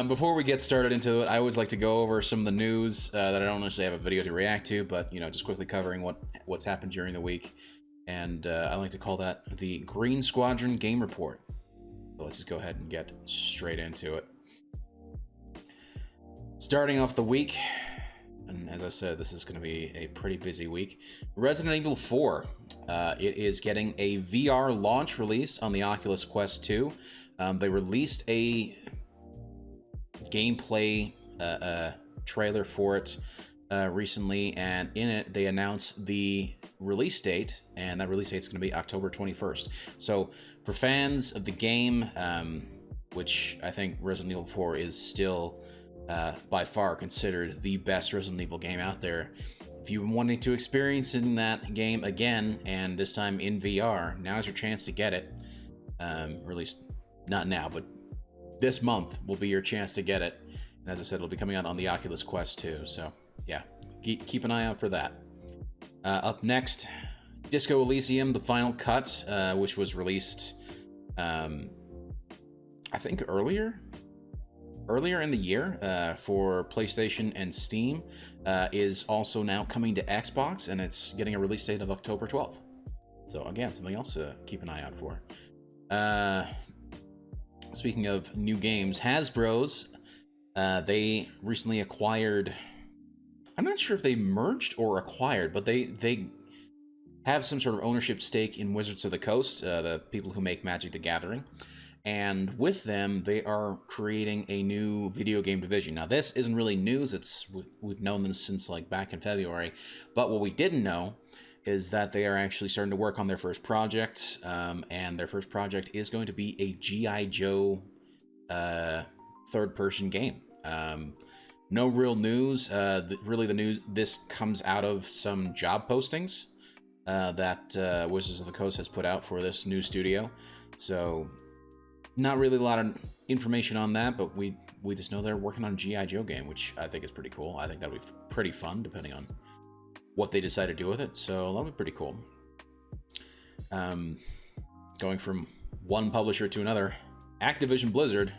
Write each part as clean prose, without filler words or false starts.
Before we get started into it, I always like to go over some of the news that I don't necessarily have a video to react to, but just quickly covering what's happened during the week. And I like to call that the Green Squadron Game Report. So let's just go ahead and get straight into it. Starting off the week, and as I said, this is going to be a pretty busy week. Resident Evil 4. It is getting a VR launch release on the Oculus Quest 2. They released a gameplay trailer for it recently, and in it they announced the release date, and that release date is going to be October 21st. So for fans of the game, which I think Resident Evil 4 is still by far considered the best Resident Evil game out there, if you're wanting to experience in that game again, and this time in VR, now's your chance to get it. Or at least not now, but this month will be your chance to get it. And as I said, it'll be coming out on the Oculus Quest 2. So yeah, keep an eye out for that. Up next, Disco Elysium, the final cut, which was released, I think earlier in the year for PlayStation and Steam, is also now coming to Xbox, and it's getting a release date of October 12th. So again, something else to keep an eye out for. Speaking of new games, Hasbro's, they recently acquired, I'm not sure if they merged or acquired, but they have some sort of ownership stake in Wizards of the Coast, the people who make Magic the Gathering. And with them, they are creating a new video game division. Now, this isn't really news. We've known this since like back in February. But what we didn't know is that they are actually starting to work on their first project, and their first project is going to be a G.I. Joe third-person game. No real news. Really, the news, this comes out of some job postings that Wizards of the Coast has put out for this new studio. So, not really a lot of information on that, but we just know they're working on a G.I. Joe game, which I think is pretty cool. I think that'll be pretty fun, depending on what they decide to do with it, so that'll be pretty cool. Going from one publisher to another, Activision Blizzard,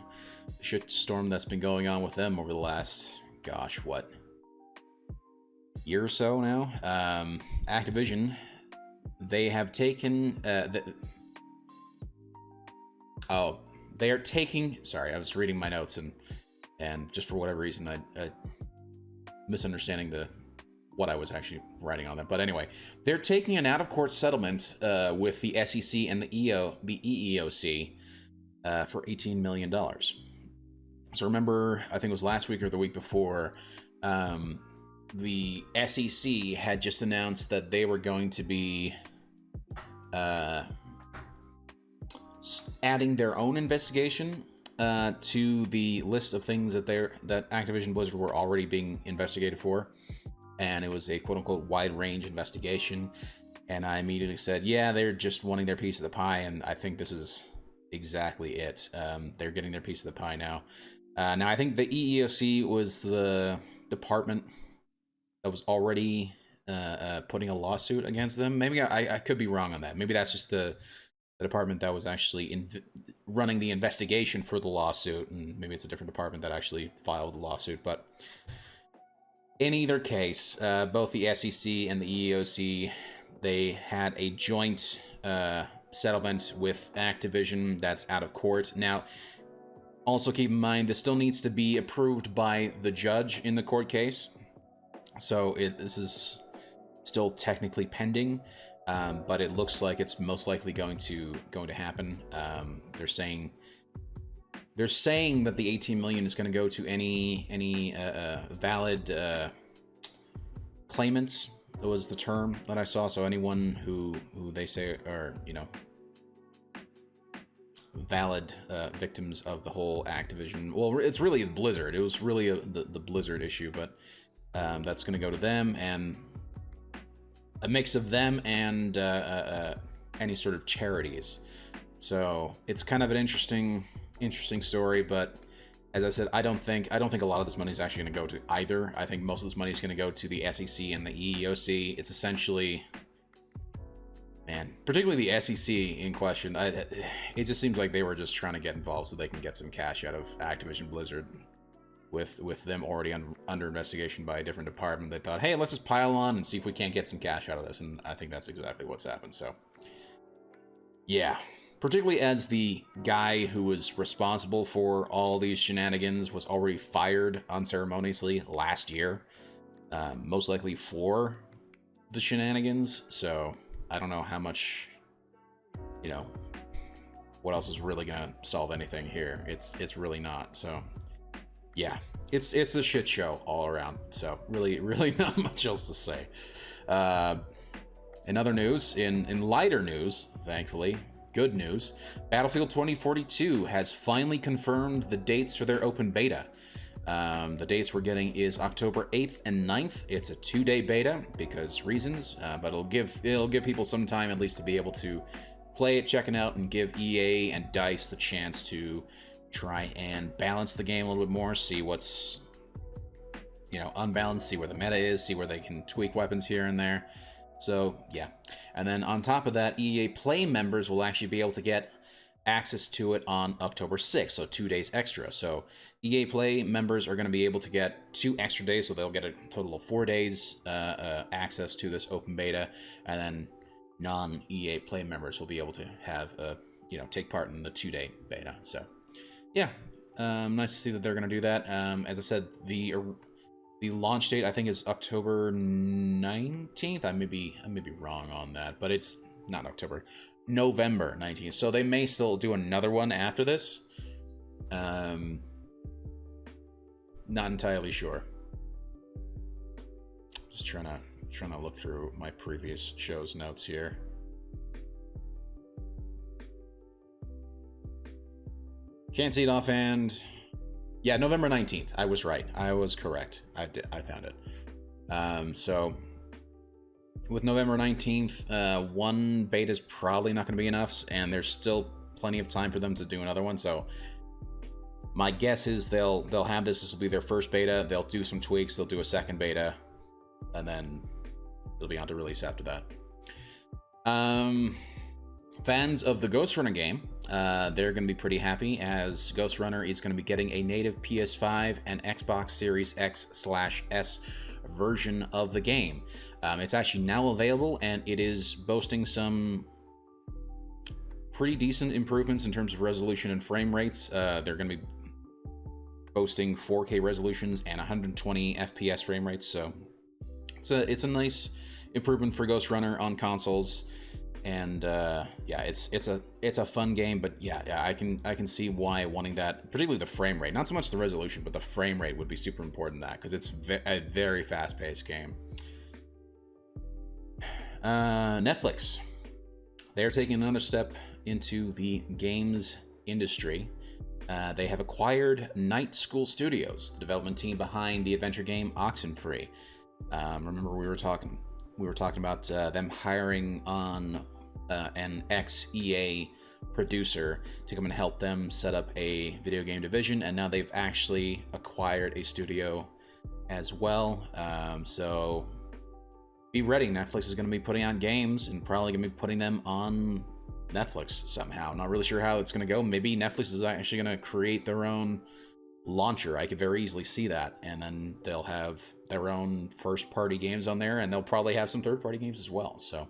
the shitstorm that's been going on with them over the last, gosh, what, year or so now? Activision, they have taken, they are taking, sorry, I was reading my notes, and just for whatever reason, I misunderstanding what I was actually writing on that. But anyway, they're taking an out-of-court settlement with the SEC and the EEOC for $18 million. So remember, I think it was last week or the week before, the SEC had just announced that they were going to be adding their own investigation to the list of things that Activision Blizzard were already being investigated for. And it was a quote-unquote wide-range investigation. And I immediately said, yeah, they're just wanting their piece of the pie, and I think this is exactly it. They're getting their piece of the pie now. Now, I think the EEOC was the department that was already putting a lawsuit against them. Maybe I could be wrong on that. Maybe that's just the department that was actually running the investigation for the lawsuit, and maybe it's a different department that actually filed the lawsuit. But in either case, both the SEC and the EEOC, they had a joint settlement with Activision that's out of court. Now, also keep in mind, this still needs to be approved by the judge in the court case. So this is still technically pending, but it looks like it's most likely going to happen. They're saying that the $18 million is going to go to any valid claimants. That was the term that I saw. So anyone who they say are valid victims of the whole Activision. Well, it's really Blizzard. It was really the Blizzard issue, but that's going to go to them, and a mix of them and any sort of charities. So it's kind of an interesting story, but as I said, I don't think a lot of this money is actually going to go to either. I think most of this money is going to go to the SEC and the EEOC. It's essentially Man, particularly the SEC in question, it just seems like they were just trying to get involved so they can get some cash out of Activision Blizzard. With them already under investigation by a different department, they thought, hey, let's just pile on and see if we can't get some cash out of this. And I think that's exactly what's happened. So, yeah. Particularly as the guy who was responsible for all these shenanigans was already fired unceremoniously last year. Most likely for the shenanigans. So, I don't know how much, what else is really going to solve anything here. It's really not. So... yeah, it's a shit show all around. So really not much else to say. In other news, in lighter news, thankfully, good news, Battlefield 2042 has finally confirmed the dates for their open beta. The dates we're getting is October 8th and 9th. It's a 2-day beta because reasons, but it'll give people some time at least to be able to play it, check it out, and give EA and DICE the chance to try and balance the game a little bit more, see what's, unbalanced, see where the meta is, see where they can tweak weapons here and there. So, yeah. And then on top of that, EA Play members will actually be able to get access to it on October 6th, so 2 days extra. So EA Play members are going to be able to get 2 extra days, so they'll get a total of 4 days access to this open beta, and then non-EA Play members will be able to have, take part in the 2-day beta. So, yeah, nice to see that they're going to do that. As I said, the launch date I think is October 19th. I may be wrong on that, but it's not October, November 19th. So they may still do another one after this. Not entirely sure. Just trying to look through my previous show's notes here. Can't see it offhand. Yeah, November 19th. I was right. I was correct. I found it. So with November 19th, one beta is probably not going to be enough, and there's still plenty of time for them to do another one. So my guess is they'll have this. This will be their first beta. They'll do some tweaks. They'll do a second beta, and then it'll be on to release after that. Fans of the Ghost Runner game, they're going to be pretty happy, as Ghost Runner is going to be getting a native PS5 and Xbox Series X/S version of the game. It's actually now available, and it is boasting some pretty decent improvements in terms of resolution and frame rates. They're going to be boasting 4K resolutions and 120 FPS frame rates, so it's a nice improvement for Ghost Runner on consoles. And yeah, it's a fun game, but yeah, I can see why wanting that, particularly the frame rate, not so much the resolution, but the frame rate would be super important in that, because it's a very fast-paced game. Netflix, they are taking another step into the games industry. They have acquired Night School Studios, the development team behind the adventure game Oxenfree. Remember we were talking about them hiring on an ex-EA producer to come and help them set up a video game division, and now they've actually acquired a studio as well. So be ready. Netflix is going to be putting out games, and probably going to be putting them on Netflix somehow. Not really sure how it's going to go. Maybe Netflix is actually going to create their own launcher. I could very easily see that, and then they'll have their own first-party games on there, and they'll probably have some third-party games as well. So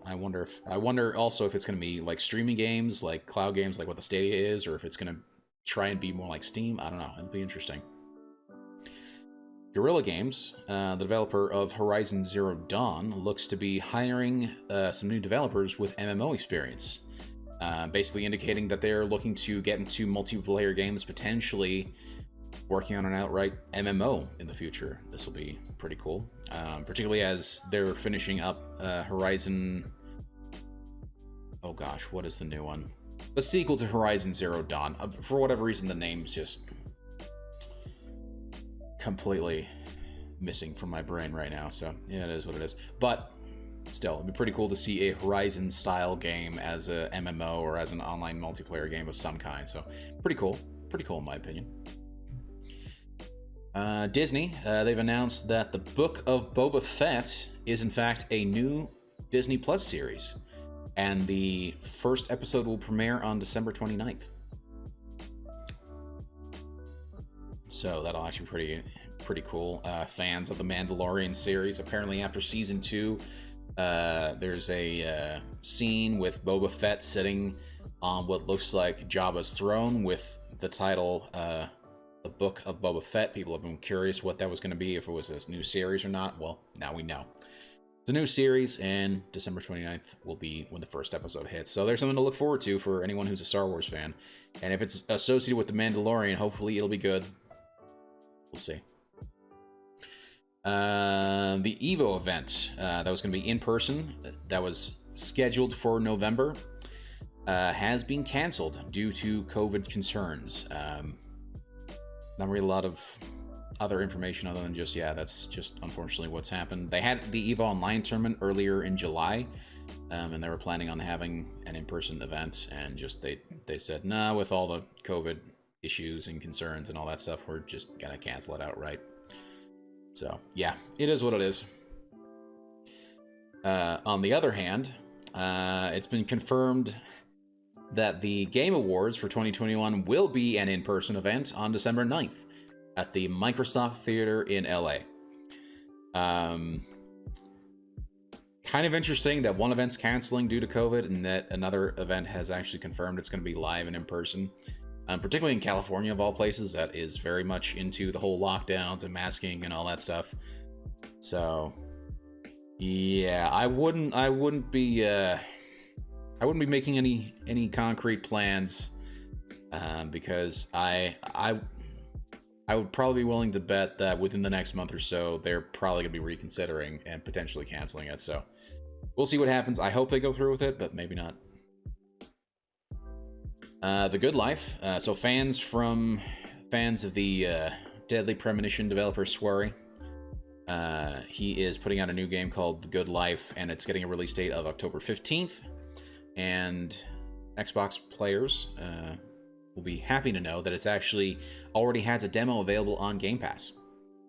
I wonder also if it's going to be like streaming games, like cloud games, like what the Stadia is, or if it's going to try and be more like Steam. I don't know. It'll be interesting. Guerrilla Games, the developer of Horizon Zero Dawn, looks to be hiring some new developers with MMO experience, basically indicating that they're looking to get into multiplayer games, potentially working on an outright MMO in the future. This will be pretty cool, particularly as they're finishing up Horizon... Oh gosh, what is the new one? The sequel to Horizon Zero Dawn. For whatever reason, the name's just completely missing from my brain right now, so yeah, it is what it is. But still, it'd be pretty cool to see a Horizon-style game as a MMO or as an online multiplayer game of some kind, so pretty cool in my opinion. Disney, they've announced that the Book of Boba Fett is in fact a new Disney Plus series. And the first episode will premiere on December 29th. So that'll actually be pretty cool. Fans of the Mandalorian series, apparently after season 2, there's a scene with Boba Fett sitting on what looks like Jabba's throne with the title, The Book of Boba Fett. People have been curious what that was going to be, if it was this new series or not. Well, now we know. It's a new series, and December 29th will be when the first episode hits. So there's something to look forward to for anyone who's a Star Wars fan. And if it's associated with The Mandalorian, hopefully it'll be good. We'll see. The EVO event that was going to be in person, that was scheduled for November, has been canceled due to COVID concerns. Not really a lot of other information other than just, yeah, that's just unfortunately what's happened. They had the EVO Online tournament earlier in July, and they were planning on having an in-person event, and just they said, nah, with all the COVID issues and concerns and all that stuff, we're just gonna cancel it outright. So yeah, it is what it is. On the other hand, it's been confirmed that the Game Awards for 2021 will be an in-person event on December 9th at the Microsoft Theater in LA. Kind of interesting that one event's canceling due to COVID and that another event has actually confirmed it's going to be live and in person. Particularly in California, of all places, that is very much into the whole lockdowns and masking and all that stuff. So, yeah, I wouldn't be making any concrete plans, because I would probably be willing to bet that within the next month or so, they're probably gonna be reconsidering and potentially canceling it. So, we'll see what happens. I hope they go through with it, but maybe not. The Good Life. So fans of the Deadly Premonition developer Swery, he is putting out a new game called The Good Life, and it's getting a release date of October 15th. And Xbox players will be happy to know that it's actually already has a demo available on Game Pass.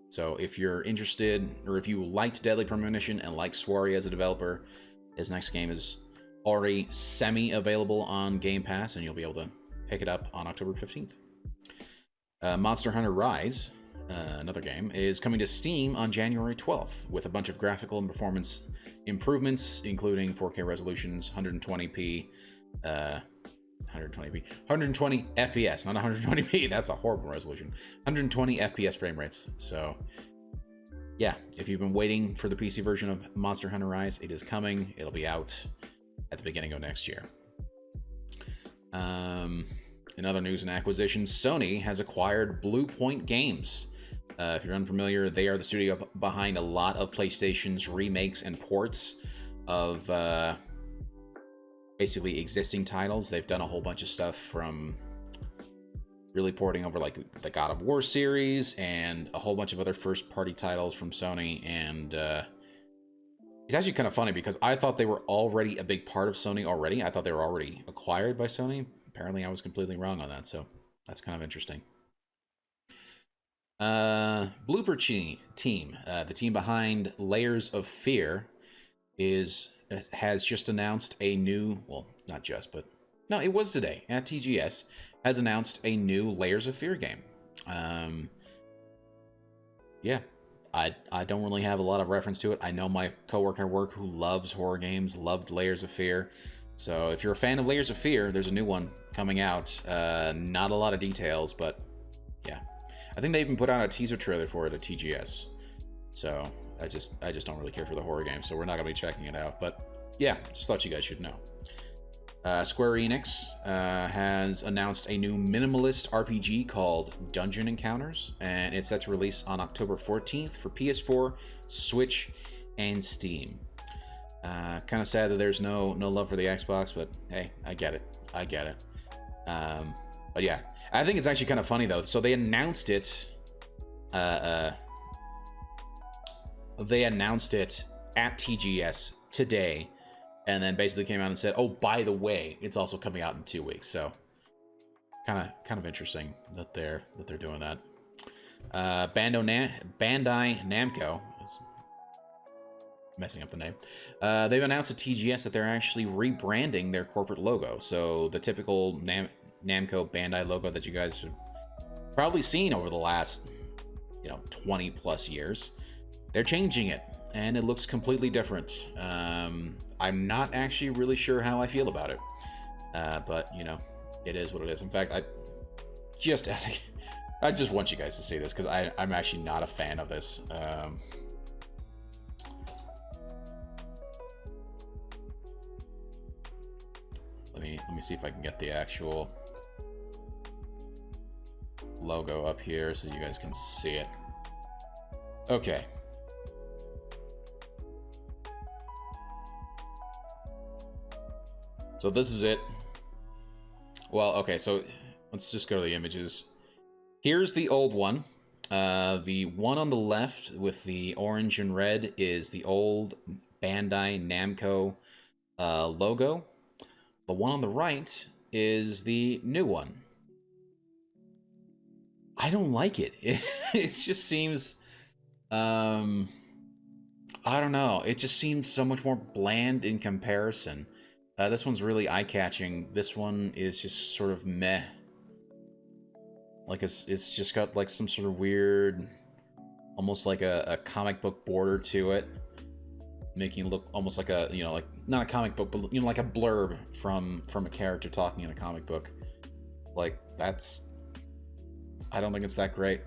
So if you're interested, or if you liked Deadly Premonition and like Swery as a developer, his next game is already semi-available on Game Pass, and you'll be able to pick it up on October 15th. Monster Hunter Rise, another game, is coming to Steam on January 12th with a bunch of graphical and performance improvements, including 4K resolutions, 120p, 120 FPS, not 120p. That's a horrible resolution. 120 FPS frame rates. So, yeah, if you've been waiting for the PC version of Monster Hunter Rise, it is coming. It'll be out at the beginning of next year. In other news and acquisitions, Sony has acquired Blue Point Games. If you're unfamiliar, they are the studio behind a lot of PlayStation's remakes and ports of basically existing titles. They've done a whole bunch of stuff, from really porting over like the God of War series and a whole bunch of other first-party titles from Sony. And it's actually kind of funny because I thought they were already a big part of Sony already. I thought they were already acquired by Sony. Apparently I was completely wrong on that, so that's kind of interesting. Blooper Team, the team behind Layers of Fear, has just announced a new, well, not just, but no, it was today at TGS, has announced a new Layers of Fear game. Yeah, I don't really have a lot of reference to it. I know my coworker at work who loves horror games loved Layers of Fear. So if you're a fan of Layers of Fear, there's a new one coming out. Not a lot of details, but yeah. I think they even put out a teaser trailer for it at TGS. So I just don't really care for the horror game, so we're not going to be checking it out. But yeah, just thought you guys should know. Square Enix has announced a new minimalist RPG called Dungeon Encounters, and it's set to release on October 14th for PS4, Switch, and Steam. Kind of sad that there's no love for the Xbox, but hey, I get it. But yeah, I think it's actually kind of funny though. So they announced it. They announced it at TGS today, and then basically came out and said, "Oh, by the way, it's also coming out in 2 weeks." So kind of interesting that they're doing that. Bandai Namco. messing up the name. They've announced at TGS that they're actually rebranding their corporate logo. So the typical Namco Bandai logo that you guys have probably seen over the last, 20 plus years, they're changing it, and it looks completely different. I'm not actually really sure how I feel about it, but it is what it is. In fact, I just want you guys to see this because I'm actually not a fan of this. Let me see if I can get the actual logo up here so you guys can see it. Okay. So this is it. Well, okay, so let's just go to the images. Here's the old one. The one on the left with the orange and red is the old Bandai Namco logo. The one on the right is the new one. I don't like it. It just seems, I don't know. It just seems so much more bland in comparison. This one's really eye-catching. This one is just sort of meh. Like it's just got like some sort of weird, almost like a comic book border to it, making it look almost like a, like not a comic book, but like a blurb from a character talking in a comic book. Like I don't think it's that great.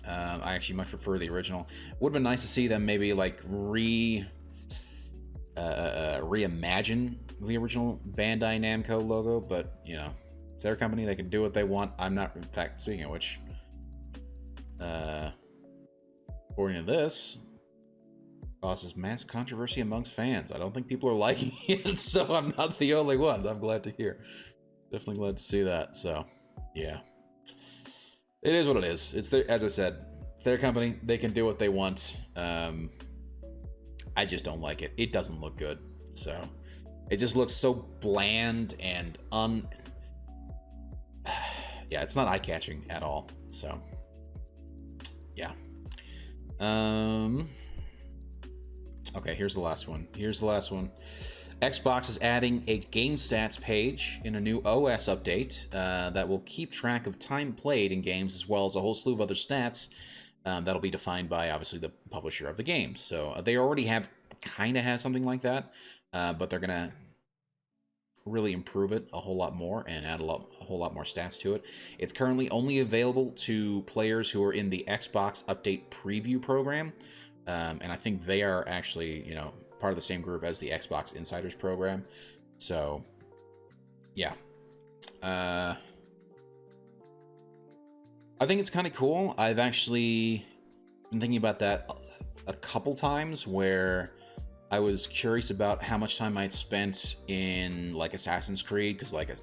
I actually much prefer the original. Would have been nice to see them maybe like reimagine the original Bandai Namco logo, but it's their company, they can do what they want. I'm not, in fact, speaking of which, according to this, causes mass controversy amongst fans. I don't think people are liking it, so I'm not the only one. I'm glad to hear. Definitely glad to see that. So yeah, it is what it is. It's their, as I said, it's their company, they can do what they want. I just don't like it. It doesn't look good. So it just looks so bland and yeah, it's not eye-catching at all. So yeah. Okay, here's the last one. Xbox is adding a game stats page in a new OS update that will keep track of time played in games, as well as a whole slew of other stats that'll be defined by, obviously, the publisher of the game. So they already kind of have something like that, but they're gonna really improve it a whole lot more and add a whole lot more stats to it. It's currently only available to players who are in the Xbox Update Preview program, and I think they are actually, part of the same group as the Xbox Insiders program. So yeah, I think it's kind of cool. I've actually been thinking about that a couple times, where I was curious about how much time I'd spent in like Assassin's Creed, because like I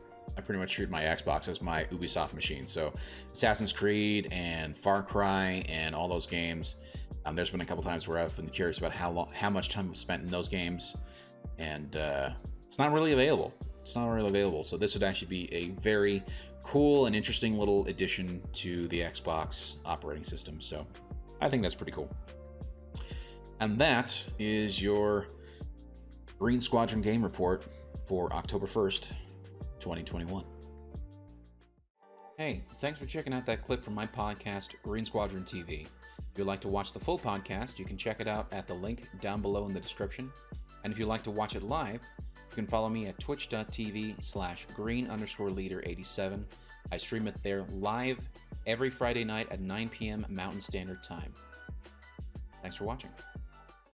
pretty much treat my Xbox as my Ubisoft machine. So Assassin's Creed and Far Cry and all those games, there's been a couple times where I've been curious about how much time I've spent in those games, and it's not really available. So this would actually be a very cool and interesting little addition to the Xbox operating system. So I think that's pretty cool. And that is your Green Squadron Game Report for October 1st, 2021. Hey, thanks for checking out that clip from my podcast, Green Squadron TV. If you'd like to watch the full podcast, you can check it out at the link down below in the description. And if you'd like to watch it live, you can follow me at twitch.tv/green_leader87. I stream it there live every Friday night at 9 p.m. Mountain Standard Time. Thanks for watching.